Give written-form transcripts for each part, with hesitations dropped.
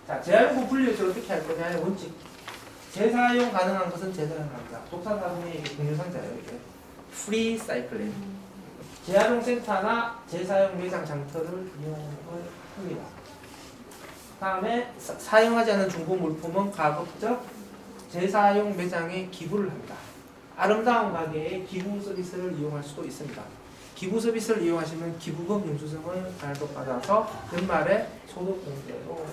자, 재활용품 분리배출 어떻게 할 거냐의 원칙. 재사용 가능한 것은 재사용 합니다. 독산화동의 공유상자예요. 이게 프리 사이클링. 재활용 센터나 재사용 매장 장터를 이용을 합니다. 다음에 사용하지 않은 중고 물품은 가급적 재사용 매장에 기부를 합니다. 아름다운 가게에 기부 서비스를 이용할 수도 있습니다. 기부 서비스를 이용하시면 기부금 영수증을 발급받아서 연말에 소득공제로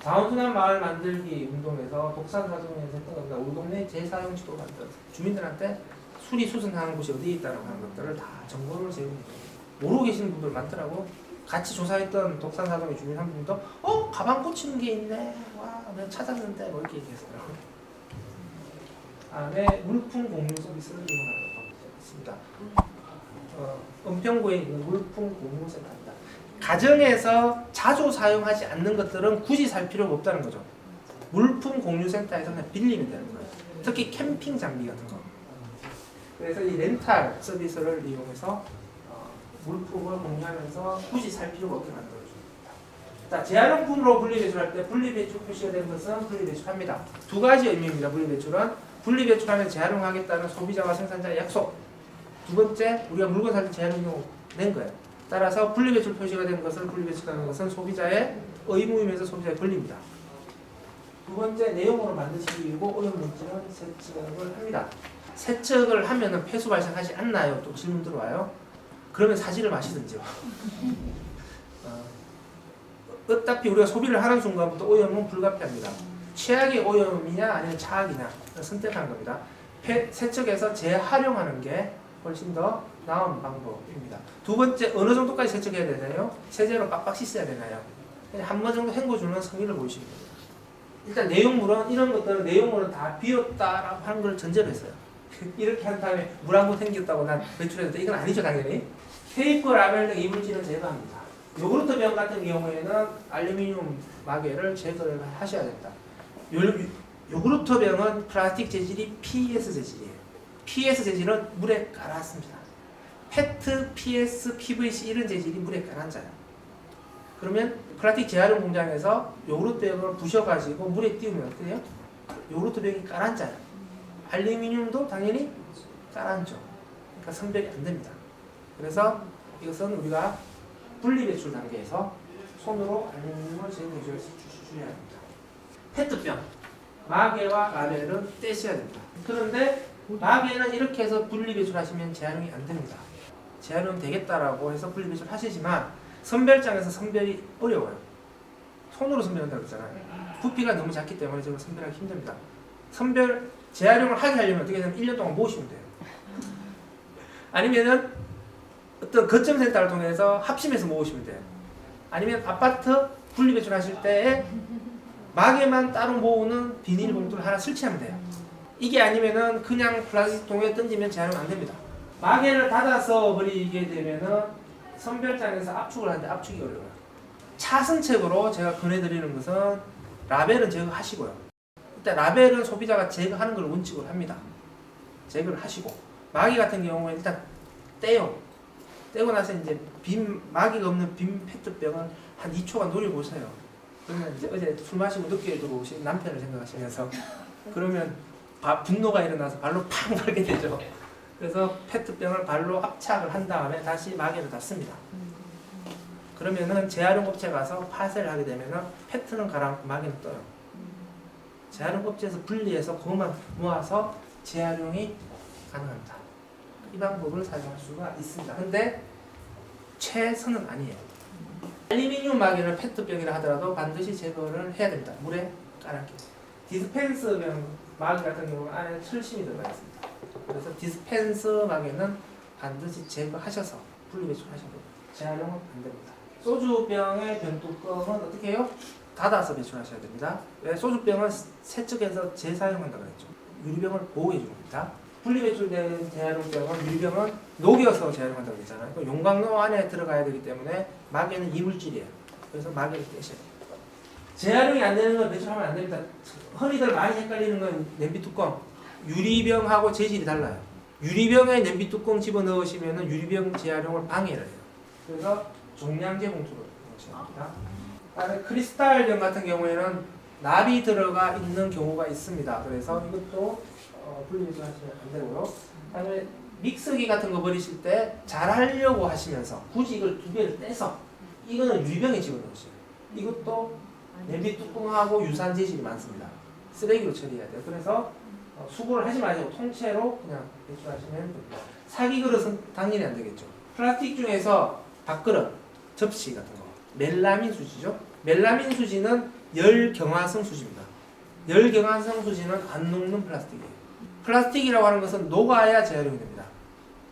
자원순환 마을 만들기 운동에서 독산사동에서 했던 겁니다. 우리 동네 재사용 지도 만들어서 주민들한테 수리 수선하는 곳이 어디에 있다고 하는 것들을 다 정보를 제공합니다. 모르고 계시는 분들 많더라고. 같이 조사했던 독산사동의 주민 한 분도 가방 꽂히는 게 있네. 와, 내가 찾았는데 뭐 이렇게 얘기했어요. 다음에 물품 공유 서비스를 이용하는 방법이 있습니다. 은평구에 있는 물품 공유 센터입니다. 가정에서 자주 사용하지 않는 것들은 굳이 살 필요가 없다는 거죠. 물품 공유 센터에서 그냥 빌리면 되는 거예요. 특히 캠핑 장비 같은 거. 그래서 이 렌탈 서비스를 이용해서 물품을 공유하면서 굳이 살 필요가 없게 만들어줍니다. 자, 재활용품으로 분리배출할 때 분리배출 표시가 된 것은 분리배출합니다. 두 가지 의미입니다. 분리배출은 분리배출하면 재활용하겠다는 소비자와 생산자의 약속. 두 번째, 우리가 물건 살 때 재활용용 낸 거예요. 따라서 분리배출 표시가 된 것을 분리배출하는 것은 소비자의 의무이면서 소비자의 권리입니다. 두 번째, 내용으로 만드시고 오염물질은 세척을 합니다. 세척을 하면은 폐수 발생하지 않나요? 또 질문 들어와요. 그러면 사지를 마시든지요. 어차피 우리가 소비를 하는 순간부터 오염은 불가피합니다. 최악의 오염이냐 아니면 차악이냐 선택하는 겁니다. 세척해서 재활용하는 게 훨씬 더 나은 방법입니다. 두 번째, 어느 정도까지 세척해야 되나요? 세제로 빡빡 씻어야 되나요? 한 번 정도 헹궈주는 성의를 보이시면 됩니다. 일단 내용물은 이런 것들은 내용물은 다 비었다라고 하는 걸 전제로 했어요. 이렇게 한 다음에 물 한 번 헹겼다고 난 배출했는데 이건 아니죠 당연히. 테이프, 라벨 등 이물질은 제거합니다. 요구르트 병 같은 경우에는 알루미늄 마개를 제거를 하셔야 됩니다. 요구르트 병은 플라스틱 재질이 PS 재질이에요. PS 재질은 물에 가라앉습니다. 페트, PS, PVC 이런 재질이 물에 가라앉아요. 그러면 플라스틱 재활용 공장에서 요구르트 병을 부셔가지고 물에 띄우면 어떻게 돼요? 요구르트 병이 가라앉아요. 알루미늄도 당연히 가라앉죠. 그러니까 선별이 안 됩니다. 그래서 이것은 우리가 분리배출 단계에서 손으로 알루미늄을 제거해 주셔야 합니다. 페트병, 마개와 라벨은 떼셔야 됩니다. 그런데 마개는 이렇게 해서 분리배출하시면 재활용이 안 됩니다. 재활용 되겠다라고 해서 분리배출 하시지만 선별장에서 선별이 어려워요. 손으로 선별한다고 했잖아요. 부피가 너무 작기 때문에 저거 선별하기 힘듭니다. 재활용을 하게 하려면 어떻게 되면 1년 동안 모으시면 돼요. 아니면은 어떤 거점센터를 통해서 합심해서 모으시면 돼요. 아니면 아파트 분리배출 하실 때에 마개만 따로 모으는 비닐봉투를 하나 설치하면 돼요. 이게 아니면은 그냥 플라스틱 통에 던지면 재활용 안 됩니다. 마개를 닫아서 버리게 되면은 선별장에서 압축을 하는데 압축이 어려워요. 차선책으로 제가 권해드리는 것은 라벨은 제거하시고요. 일단 라벨은 소비자가 제거하는 걸 원칙으로 합니다. 제거를 하시고 마개 같은 경우에 일단 떼고 나서 이제 마개가 없는 빈 페트병을 한 2초간 노려보세요. 그러면 이제 어제 술 마시고 늦게 들어오신 남편을 생각하시면서 그러면 분노가 일어나서 발로 팍 말게 되죠. 그래서 페트병을 발로 압착을 한 다음에 다시 마개를 닫습니다. 그러면은 재활용 업체 가서 파쇄를 하게 되면은 페트는 가라앉고 마개는 떠요. 재활용 업체에서 분리해서 그것만 모아서 재활용이 가능합니다. 이 방법을 사용할 수가 있습니다. 근데 최선은 아니에요. 알루미늄 마개를 페트병이라 하더라도 반드시 제거를 해야 됩니다. 물에 깔아게. 디스펜서병 마개 같은 경우는 안에 철심이 들어가 있습니다. 그래서 디스펜서 마개는 반드시 제거하셔서 분리배출하셔야 됩니다. 재활용은 안 됩니다. 소주병의 병뚜껑은 어떻게 해요? 닫아서 배출하셔야 됩니다. 왜? 소주병은 세척해서 재사용한다고 했죠. 유리병을 보호해 줍니다. 분리배출된 재활용병은 유리병은 녹여서 재활용한다고 했잖아요. 용광로 안에 들어가야 되기 때문에 마개는 이물질이에요. 그래서 마개를 떼셔야 돼요. 재활용이 안 되는 건 배출하면 안 됩니다. 흔히들 많이 헷갈리는 건 냄비 뚜껑. 유리병하고 재질이 달라요. 유리병에 냄비 뚜껑 집어넣으시면 유리병 재활용을 방해를 해요. 그래서 종량제 봉투로 넣으셔야 합니다. 그다음에 크리스탈전 같은 경우에는 납이 들어가 있는 경우가 있습니다. 그래서 이것도 분리배출하시면 안 되고요. 그다음에 믹서기 같은 거 버리실 때 잘하려고 하시면서 굳이 이걸 두 개를 떼서 이거는 유리병에 집어넣으세요. 이것도 냄비 뚜껑하고 유사한 재질이 많습니다. 쓰레기로 처리해야 돼요. 그래서 수거를 하지 마시고 통째로 그냥 배출하시면 됩니다. 사기 그릇은 당연히 안 되겠죠. 플라스틱 중에서 밥그릇, 접시 같은 거 멜라민 수지죠. 멜라민 수지는 열경화성 수지입니다. 열경화성 수지는 안 녹는 플라스틱이에요. 플라스틱이라고 하는 것은 녹아야 재활용이 됩니다.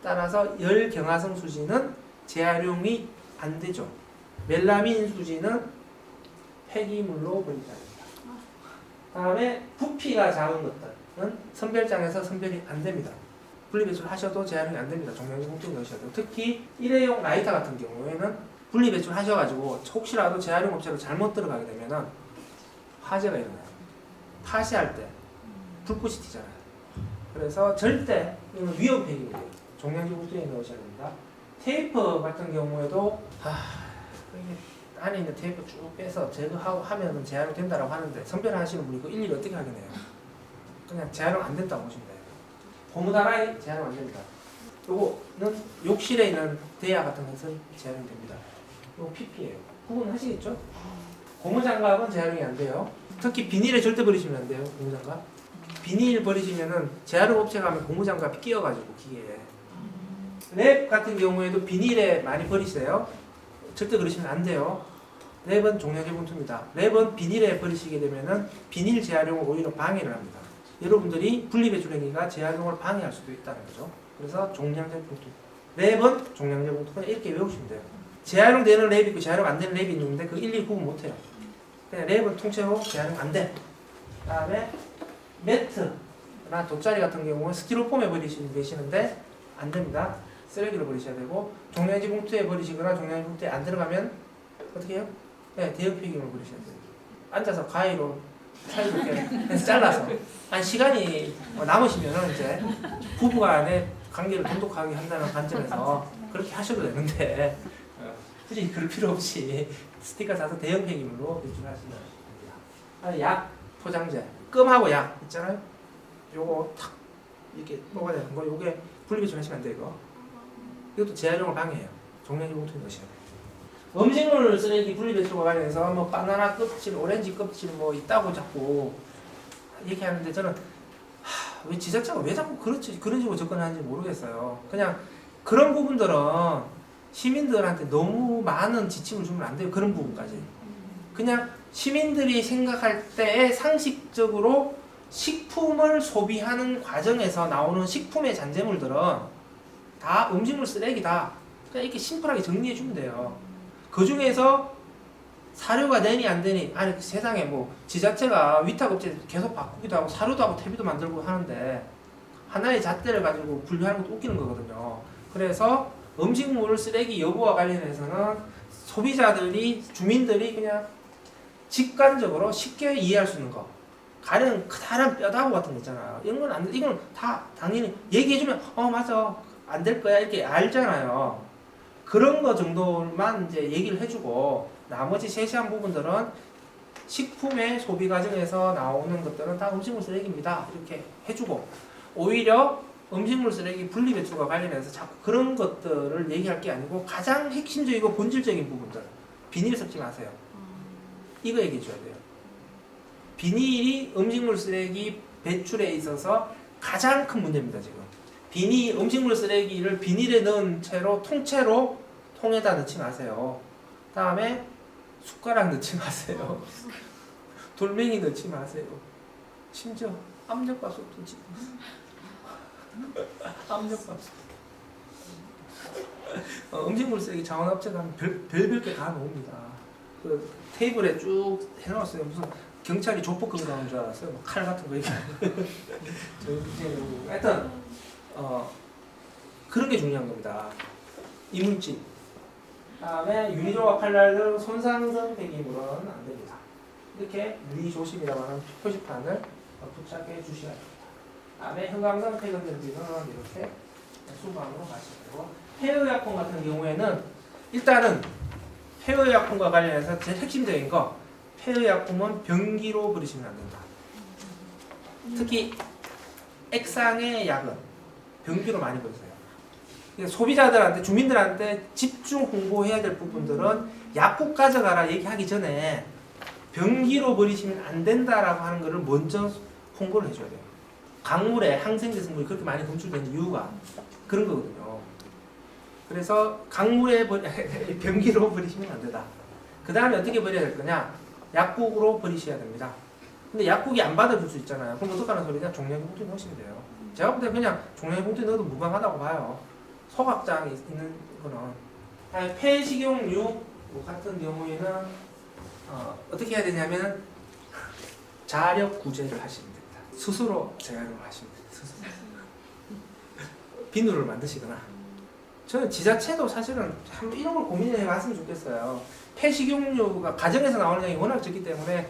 따라서 열경화성 수지는 재활용이 안 되죠. 멜라민 수지는 폐기물로 버리자 합니다. 다음에 부피가 작은 것들은 선별장에서 선별이 안 됩니다. 분리배출 하셔도 재활용이 안 됩니다. 종량제 봉투에 넣으셔야 돼요. 특히 일회용 라이터 같은 경우에는 분리배출 하셔가지고 혹시라도 재활용 업체로 잘못 들어가게 되면은 화재가 일어나요. 파시할 때 불꽃이 튀잖아요. 그래서 절대 이건 위험 폐기물이에요. 종량제 봉투에 넣으셔야 됩니다. 테이프 같은 경우에도 이게 안에 있는 테이프 쭉 빼서 제거하고 하면은 재활용 된다라고 하는데 선별하시는 분이 그 일일이 어떻게 하겠네요. 그냥 재활용 안 된다고 보시면 돼요. 고무다라이 재활용 안 됩니다. 요거는 욕실에 있는 대야 같은 것은 재활용 됩니다. 요거 PP예요. 구분하시겠죠? 고무장갑은 재활용이 안 돼요. 특히 비닐에 절대 버리시면 안 돼요. 고무장갑. 비닐 버리시면은 재활용 업체 가면 고무장갑이 끼어가지고 기계에. 랩 같은 경우에도 비닐에 많이 버리세요. 절대 그러시면 안 돼요. 랩은 종량제 봉투입니다. 랩은 비닐에 버리시게 되면은 비닐 재활용을 오히려 방해를 합니다. 여러분들이 분리배출 행위가 재활용을 방해할 수도 있다는 거죠. 그래서 종량제 봉투. 랩은 종량제 봉투. 그냥 이렇게 외우시면 돼요. 재활용되는 랩이 있고 재활용 안 되는 랩이 있는데 그 일일이 구분 못 해요. 그냥 랩은 통째로 재활용 안 돼. 다음에 매트나 돗자리 같은 경우는 스티로폼에 버리시는데 안 됩니다. 쓰레기로 버리셔야 되고 종량제 봉투에 버리시거나 종량제 봉투에 안 들어가면 어떻게 해요? 네, 대형 폐기물 버리셔야 돼요. 앉아서 가위로 사이좋게 해서 잘라서 시간이 남으시면 이제 부부간의 관계를 돈독하게 한다는 관점에서 그렇게 하셔도 되는데 굳이 그럴 필요 없이 스티커 사서 대형 폐기물로 배출하시면 됩니다. 약 포장재, 끔하고 약 있잖아요. 요거 탁 이렇게 뽑아야 되는 거, 요게 분리배출하시면 안 돼요. 이거. 이것도 재활용을 방해해요. 종량제 봉투에 넣으셔야 돼요. 음식물 쓰레기 분리배출과 관련해서 뭐 바나나 껍질, 오렌지 껍질 뭐 있다고 자꾸 얘기하는데 저는 왜 지자체가 왜 자꾸 그런 식으로 접근하는지 모르겠어요. 그냥 그런 부분들은 시민들한테 너무 많은 지침을 주면 안 돼요. 그런 부분까지. 그냥 시민들이 생각할 때에 상식적으로 식품을 소비하는 과정에서 나오는 식품의 잔재물들은 다 음식물 쓰레기다. 그냥 이렇게 심플하게 정리해 주면 돼요. 그 중에서 사료가 되니 안 되니, 아니 세상에 뭐 지자체가 위탁업체 계속 바꾸기도 하고 사료도 하고 퇴비도 만들고 하는데 하나의 잣대를 가지고 분류하는 것도 웃기는 거거든요. 그래서 음식물 쓰레기 여부와 관련해서는 소비자들이, 주민들이 그냥 직관적으로 쉽게 이해할 수 있는 거. 가령 커다란 뼈다구 같은 거 있잖아요. 이건 다 당연히 얘기해주면 맞아 안 될 거야 이렇게 알잖아요. 그런 거 정도만 이제 얘기를 해주고 나머지 세세한 부분들은 식품의 소비 과정에서 나오는 것들은 다 음식물 쓰레기입니다 이렇게 해주고, 오히려 음식물 쓰레기 분리배출과 관련해서 자꾸 그런 것들을 얘기할 게 아니고 가장 핵심적이고 본질적인 부분들, 비닐 섞지 마세요. 이거 얘기해 줘야 돼요. 비닐이 음식물 쓰레기 배출에 있어서 가장 큰 문제입니다. 지금 음식물 쓰레기를 비닐에 넣은 채로 통째로 통에다 넣지 마세요. 다음에 숟가락 넣지 마세요. 돌멩이 넣지 마세요. 심지어 압력밥솥도 넣지 마세요. 압력밥솥. 음식물 쓰레기 자원업체 가면 별별 게 다 나옵니다. 그 테이블에 쭉 해놓았어요. 무슨 경찰이 조폭금 나온 줄 알았어요. 뭐 칼 같은 거 이렇게. 하여튼 그런 게 중요한 겁니다. 이물질. 다음에 유리조각 칼날 등 손상성 폐기물은 안 됩니다. 이렇게 유리조심이라고 하는 표시판을 부착해 주셔야 됩니다. 다음에 형광성 폐건전지는 이렇게 수방으로 가시고, 폐의약품 같은 경우에는 일단은 폐의약품과 관련해서 제일 핵심적인 거, 폐의약품은 변기로 버리시면 안 된다. 특히 액상의 약은 변기로 많이 버리세요. 소비자들한테, 주민들한테 집중 홍보해야 될 부분들은 약국 가져가라 얘기하기 전에 변기로 버리시면 안 된다라고 하는 것을 먼저 홍보를 해줘야 돼요. 강물에 항생제 성분이 그렇게 많이 검출된 이유가 그런 거거든요. 그래서 강물에 변기로 버리시면 안 된다. 그 다음에 어떻게 버려야 될 거냐? 약국으로 버리셔야 됩니다. 근데 약국이 안 받아줄 수 있잖아요. 그럼 어떡하는 소리냐? 종량제 봉투에 넣으시면 돼요. 제가 볼 때 그냥 종량제 봉투에 넣어도 무방하다고 봐요. 소각장이 있는 거는. 폐식용유 같은 경우에는 어떻게 해야 되냐면 자력 구제를 하시면 됩니다. 스스로 재활용을 하시면 됩니다. 스스로. 비누를 만드시거나. 저는 지자체도 사실은 한번 이런 걸 고민해 봤으면 좋겠어요. 폐식용유가 가정에서 나오는 양이 워낙 적기 때문에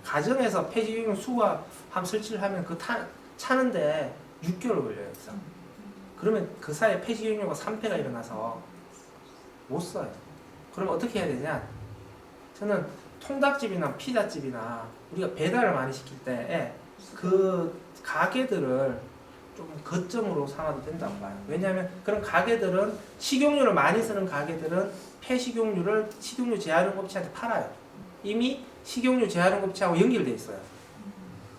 가정에서 폐식용유 수거 한 설치를 하면 그 차는데 6개월 걸려요. 그러면 그 사이에 폐식용유가 산패가 일어나서 못 써요. 그럼 어떻게 해야 되냐? 저는 통닭집이나 피자집이나 우리가 배달을 많이 시킬 때 그 가게들을 좀 거점으로 삼아도 된다고 봐요. 왜냐하면 그런 가게들은 식용유를 많이 쓰는 가게들은 폐식용유를 식용유 재활용 업체한테 팔아요. 이미 식용유 재활용 업체하고 연결돼 있어요.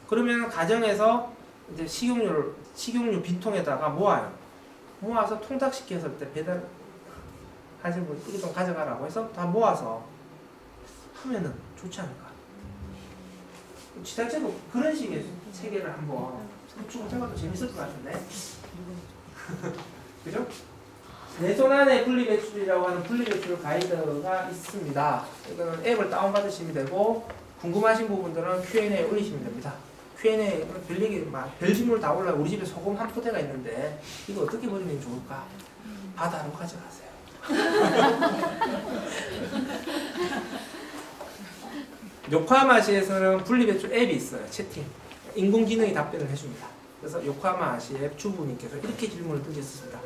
그러면 가정에서 이제 식용유 빈통에다가 모아요. 모아서 통닭시켰을 때 배달 하시는 분 이거 좀 가져가라고 해서 다 모아서 하면은 좋지 않을까. 지자체도 그런 식의 체계를 한번 해봐도 재밌을 것 같은데. 그죠? 내 손 안에 분리배출이라고 하는 분리배출 가이드가 있습니다. 이거는 앱을 다운받으시면 되고 궁금하신 부분들은 Q&A에 올리시면 됩니다. Q&A 별 질문 다 올라요. 우리 집에 소금 한 포대가 있는데 이거 어떻게 버리면 좋을까? 바다로 가져가세요. 요코하마시에서는 분리배출 앱이 있어요. 채팅. 인공지능이 답변을 해줍니다. 그래서 요코하마시 앱 주부님께서 이렇게 질문을 던졌습니다.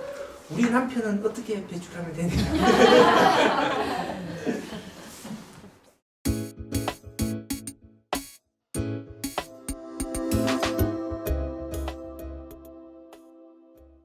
우리 남편은 어떻게 배출하면 되냐?